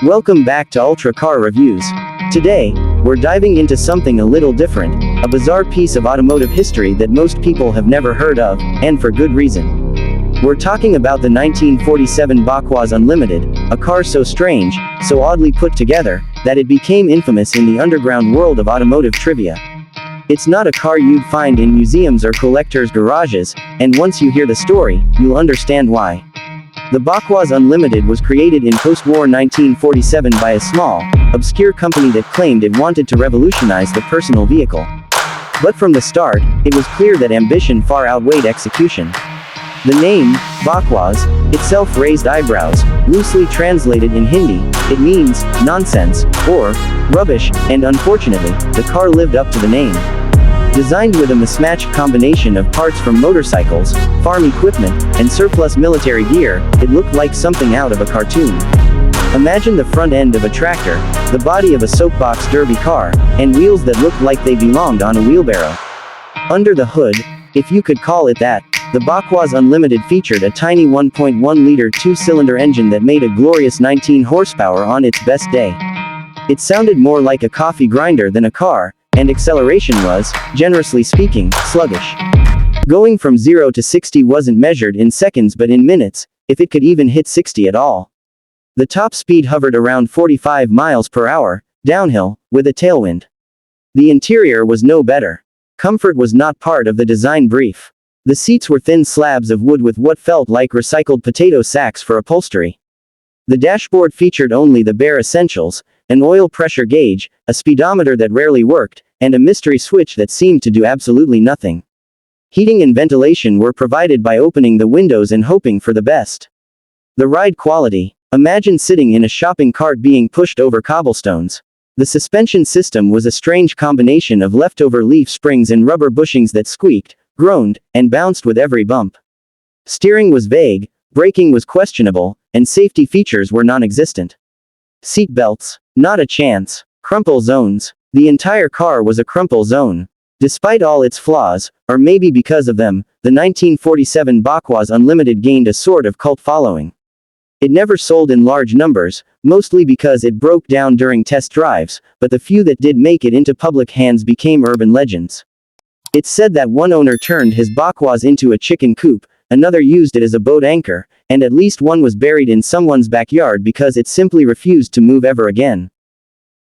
Welcome back to Ultra Car Reviews. Today, we're diving into something a little different, a bizarre piece of automotive history that most people have never heard of, and for good reason. We're talking about the 1947 Bakwaas Unlimited, a car so strange, so oddly put together, that it became infamous in the underground world of automotive trivia. It's not a car you'd find in museums or collectors' garages, and once you hear the story, you'll understand why. The Bakwaas Unlimited was created in post-war 1947 by a small, obscure company that claimed it wanted to revolutionize the personal vehicle. But from the start, it was clear that ambition far outweighed execution. The name, Bakwaas, itself raised eyebrows. Loosely translated in Hindi, it means nonsense, or rubbish, and unfortunately, the car lived up to the name. Designed with a mismatched combination of parts from motorcycles, farm equipment, and surplus military gear, it looked like something out of a cartoon. Imagine the front end of a tractor, the body of a soapbox derby car, and wheels that looked like they belonged on a wheelbarrow. Under the hood, if you could call it that, the Bakwaas Unlimited featured a tiny 1.1-liter two-cylinder engine that made a glorious 19 horsepower on its best day. It sounded more like a coffee grinder than a car, and acceleration was, generously speaking, sluggish. Going from 0 to 60 wasn't measured in seconds but in minutes, if it could even hit 60 at all. The top speed hovered around 45 miles per hour, downhill, with a tailwind. The interior was no better. Comfort was not part of the design brief. The seats were thin slabs of wood with what felt like recycled potato sacks for upholstery. The dashboard featured only the bare essentials, an oil pressure gauge, a speedometer that rarely worked, and a mystery switch that seemed to do absolutely nothing. Heating and ventilation were provided by opening the windows and hoping for the best. The ride quality. Imagine sitting in a shopping cart being pushed over cobblestones. The suspension system was a strange combination of leftover leaf springs and rubber bushings that squeaked, groaned, and bounced with every bump. Steering was vague, braking was questionable, and safety features were non-existent. Seat belts. Not a chance. Crumple zones. The entire car was a crumple zone. Despite all its flaws, or maybe because of them, the 1947 Bakwaas Unlimited gained a sort of cult following. It never sold in large numbers, mostly because it broke down during test drives, but the few that did make it into public hands became urban legends. It's said that one owner turned his Bakwaas into a chicken coop, another used it as a boat anchor, and at least one was buried in someone's backyard because it simply refused to move ever again.